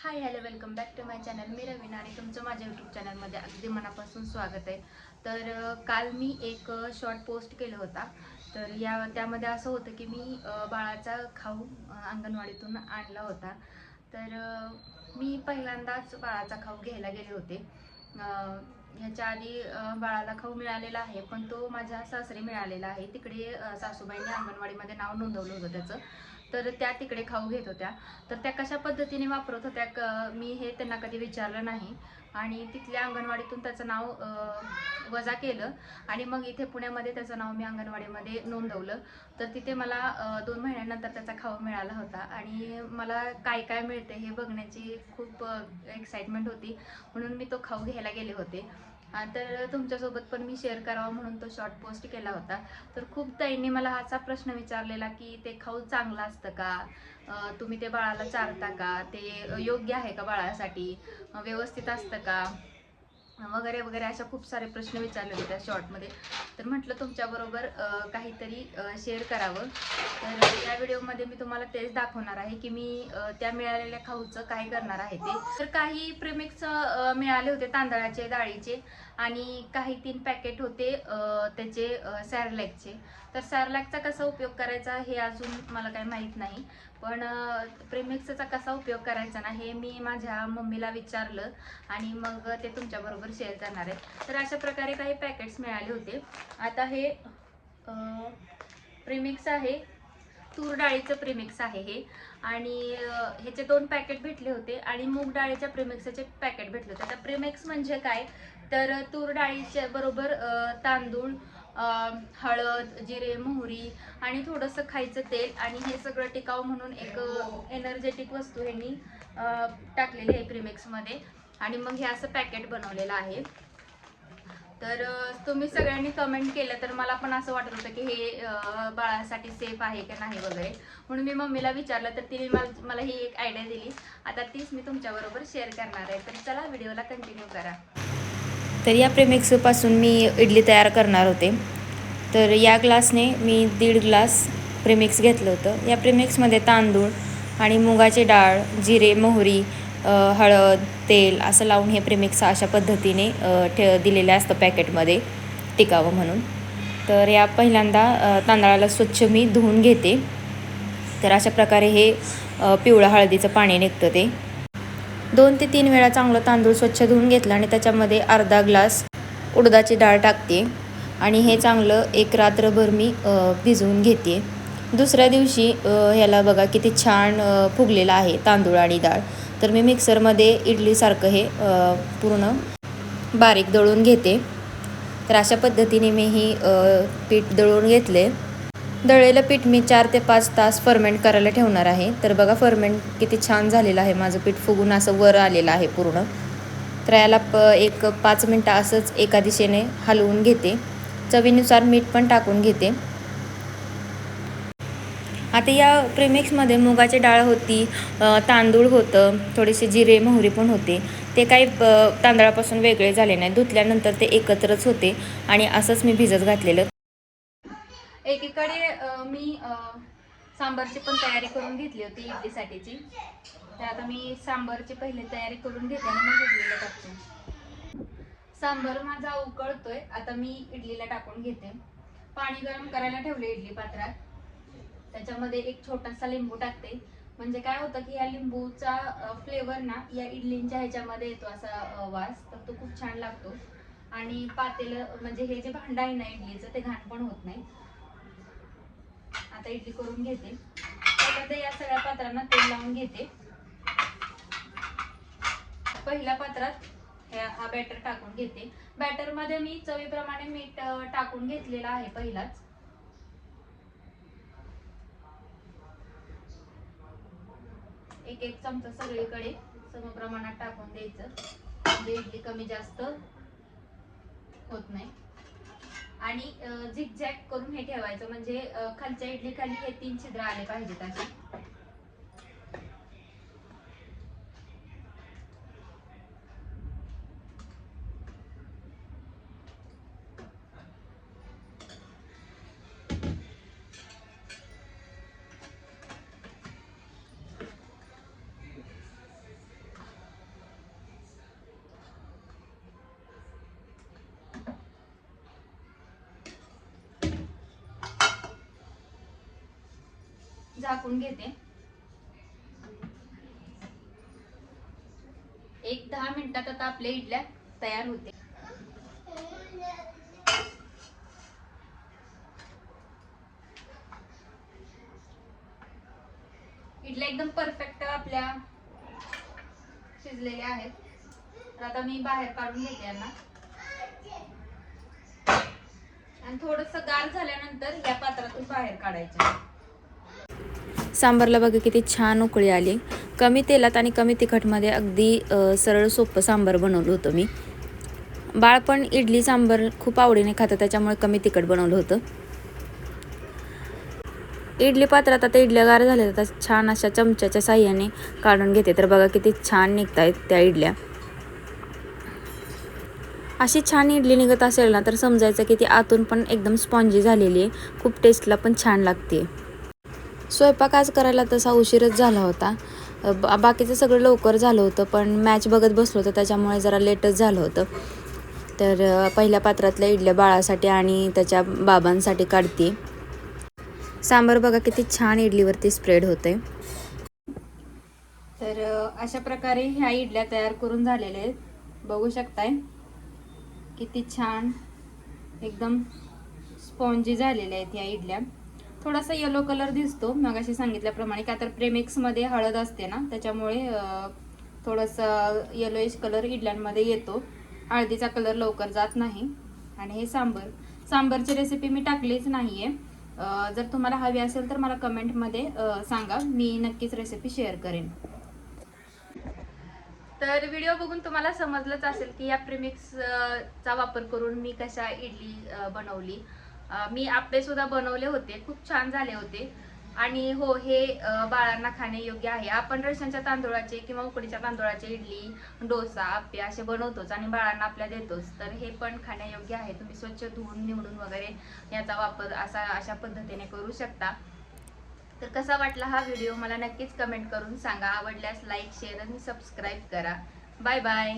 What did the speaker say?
High hello welcome back to my channel. मी रवीना आणि तुमचं माझ्या यूट्यूब चॅनलमध्ये अगदी मनापासून स्वागत आहे. तर काल मी एक शॉर्ट पोस्ट केला होता. तर त्यामध्ये असं होतं की मी बाळाचा खाऊ अंगणवाडीतून आणला होता. मी पहिल्यांदाच बाळाचा खाऊ घ्यायला गेले होते. ह्याच्या आधी बाळाला खाऊ मिळालेला आहे, पण तो माझ्या सासरी मिळालेला आहे. तिकडे सासूबाईंनी अंगणवाडीमध्ये नाव नोंदवलं होतं त्याचं. तर त्या तिकडे खाऊ घेत होत्या. तर त्या कशा पद्धतीने वापरत होत्या मी हे त्यांना कधी विचारलं नाही. आणि तिथल्या अंगणवाडीतून त्याचं नाव वजा केलं आणि मग इथे पुण्यामध्ये त्याचं नाव मी अंगणवाडीमध्ये नोंदवलं. तर तिथे मला 2 महिन्यानंतर त्याचा खाऊ मिळाला होता आणि मला काय काय मिळते हे बघण्याची खूप एक्साइटमेंट होती, म्हणून मी तो खाऊ घ्यायला गेले होते. तर तुमच्यासोबत पण मी शेअर करावा म्हणून तो शॉर्ट पोस्ट केला होता. तर खूप ताईंनी मला असा प्रश्न विचारलेला की ते खाऊ चांगलं असतं का, तुम्ही ते बाळाला चारता का, ते योग्य आहे का बाळासाठी, व्यवस्थित असतं का वगैरे वगैरे, अशा खूप सारे प्रश्न विचारले होते त्या शॉर्टमध्ये. तर म्हटलं तुमच्याबरोबर काहीतरी शेअर करावं. तर या व्हिडिओमध्ये मी तुम्हाला तेच दाखवणार आहे की मी त्या मिळालेल्या खाऊचं काय करणार आहे ते. तर काही प्रेमिक्स मिळाले होते तांदळाचे, डाळीचे, आणि काही 3 पॅकेट होते त्याचे सॅरलॅकचे. तर सॅरलॅकचा कसा उपयोग करायचा हे अजून मला काही माहीत नाही, पण प्रेमिक्सचा कसा उपयोग करायचा ना हे मी माझ्या मम्मीला विचारलं आणि मग ते तुमच्याबरोबर शेअर करणार आहे. तर अशा प्रकारे काही पॅकेट्स मिळाले होते. आता हे प्रेमिक्स आहे, तूर डाळीचं प्रेमिक्स आहे हे. आणि ह्याचे 2 पॅकेट भेटले होते आणि मूग डाळीच्या प्रेमिक्सचे पॅकेट भेटले होते. आता प्रेमिक्स म्हणजे काय, तर तूर डाळीच्या बरोबर तांदूळ, हळद, जिरे, मोहरी आणि थोडंसं खायचं तेल, आणि हे सगळं टिकाव म्हणून एक एनर्जेटिक वस्तू ह्यांनी टाकलेली आहे प्रीमिक्समध्ये. आणि मग हे असं पॅकेट बनवलेलं आहे. तर तुम्ही सगळ्यांनी कमेंट केलं तर मला पण असं वाटत होतं की हे बाळासाठी सेफ आहे का नाही वगैरे, म्हणून मी मम्मीला विचारलं. तर तिने मला ही एक आयडिया दिली. आता तीच मी तुमच्याबरोबर शेअर करणार आहे. तर चला व्हिडिओला कंटिन्यू करा. तर या प्रेमिक्सपासून मी इडली तयार करणार होते. तर या ग्लासने मी 1.5 ग्लास प्रेमिक्स घेतलं होतं. या प्रेमिक्समध्ये तांदूळ आणि मुगाची डाळ, जिरे, मोहरी, हळद, तेल असं लावून हे प्रेमिक्स अशा पद्धतीने दिलेलं असतं पॅकेटमध्ये टिकावं म्हणून. तर या पहिल्यांदा तांदळाला स्वच्छ मी धुवून घेते. तर अशा प्रकारे हे पिवळं हळदीचं पाणी निघतं ते. 2 ते 3 वेळा चांगलं तांदूळ स्वच्छ धुवून घेतलं आणि त्याच्यामध्ये अर्धा ग्लास उडदाची डाळ टाकते आणि हे चांगलं एक रात्रभर मी भिजवून घेते. दुसऱ्या दिवशी ह्याला बघा किती छान फुगलेलं आहे तांदूळ आणि डाळ. तर मी मिक्सरमध्ये इडलीसारखं हे पूर्ण बारीक दळून घेते. तर अशा पद्धतीने मी ही पीठ दळून घेतले. दळलेलं पीठ मी 4 ते 5 तास फर्मेंट करायला ठेवणार आहे. तर बघा फर्मेंट किती छान झालेलं आहे, माझं पीठ फुगून असं वर आलेलं आहे पूर्ण. तर याला एक 5 मिनटं असंच एका दिशेने हलवून घेते. चवीनुसार मीठ पण टाकून घेते. आता या प्रेमिक्समध्ये मुगाची डाळ होती, तांदूळ होतं, थोडेसे जिरे मोहरी पण होते. ते काही तांदळापासून वेगळे झाले नाही. धुतल्यानंतर ते एकत्रच होते आणि असंच मी भिजत घातलेलं. एकीकडे मी सांबारची पण तयारी करून घेतली होती इडलीसाठीची. तर आता मी सांबारची पहिले तयारी करून घेते आणि मग इडलीला टाकते. सांबार माझा उकळतोय, आता मी इडलीला टाकून घेते. पाणी गरम करायला ठेवले इडली पात्रात. त्याच्यामध्ये एक छोटासा लिंबू टाकते. म्हणजे काय होतं की या लिंबूचा फ्लेवर ना या इडलींच्या ह्याच्यामध्ये येतो, असा वास, तर तो खूप छान लागतो. आणि पातेलं म्हणजे हे जे भांडं आहे ना इडलीचं, ते घाण पण होत नाही. आता इडली करून घेते. त्यामध्ये या सगळ्या पात्रांना तेल लावून घेते. पहिल्या पात्रात हा बॅटर टाकून घेते. बॅटर मध्ये मी चवीप्रमाणे मीठ टाकून घेतलेलं आहे पहिलाच. एक चमचा सगळीकडे समप्रमाणात टाकून द्यायचं, म्हणजे इडली कमी जास्त होत नाही. आणि झिगझॅग करून हे ठेवायचं, म्हणजे खालच्या इडली खाली हे 3 छिद्र आले पाहिजेत असे. झाकून घेते. एक 10 मिनिटात आता आपल्या इडल्या तयार होते. इडल्या एकदम परफेक्ट आपल्या शिजलेल्या आहेत. तर आता मी बाहेर काढून घेते यांना आणि थोडंसं गार झाल्यानंतर या पात्रातून बाहेर काढायचं. सांबारला बघा किती छान उकळी आली. कमी तेलात आणि कमी तिखटमध्ये अगदी सरळ सोपं सांबार बनवलं होतं मी. बाळ पण इडली सांबार खूप आवडीने खातं, त्याच्यामुळे कमी तिखट बनवलं होतं. इडली पात्रात आता इडल्या गार झाल्या तर छान अशा चमच्याच्या साह्याने काढून घेते. तर बघा किती छान निघत आहेत त्या इडल्या. अशी छान इडली निघत असेल ना तर समजायचं की ती आतून पण एकदम स्पॉन्जी झालेली आहे. खूप टेस्टला पण छान लागते. स्वयंपाक आज करायला तसा उशीरच झाला होता. बाकीचं सगळं लवकर झालं होतं, पण मॅच बघत बसलो होतं त्याच्यामुळे जरा लेटच झालं होतं. तर पहिल्या पात्रातल्या इडल्या बाळासाठी आणि त्याच्या बाबांसाठी काढते. सांबार बघा किती छान इडलीवरती स्प्रेड होते. तर अशा प्रकारे ह्या इडल्या तयार करून झालेल्या आहेत. बघू शकताय किती छान एकदम स्पॉन्जी झालेल्या आहेत ह्या इडल्या. थोडासा येलो कलर दिसतो मगाशी सांगितल्याप्रमाणे, का तर प्रेमिक्समध्ये हळद असते ना, त्याच्यामुळे थोडंसं येलोइश कलर इडल्यांमध्ये येतो. हळदीचा कलर लवकर जात नाही. आणि हे सांबरची रेसिपी मी टाकलीच नाही आहे. जर तुम्हाला हवी असेल तर मला कमेंटमध्ये सांगा, मी नक्कीच रेसिपी शेअर करेन. तर व्हिडिओ बघून तुम्हाला समजलंच असेल की या प्रेमिक्सचा वापर करून मी कशा इडली बनवली. मी आपले सुद्धा बनवले होते, खूप छान झाले होते. आणि हो, हे बाळांना खाण्यायोग्य आहे. आपण रेशनच्या तांदूळाचे किंवा उकडीच्या तांदूळाचे इडली, डोसा, आप्पे असे बनवतोच आणि बाळांना आपल्या देतोच. तर हे पण खाण्यायोग्य आहे. तुम्ही स्वच्छ धुवून निवडून वगैरे याचा वापर अशा पद्धतीने करू शकता. तर कसा वाटला हा व्हिडिओ मला नक्कीच कमेंट करून सांगा. आवडल्यास लाईक, शेअर आणि सबस्क्राईब करा. Bye bye.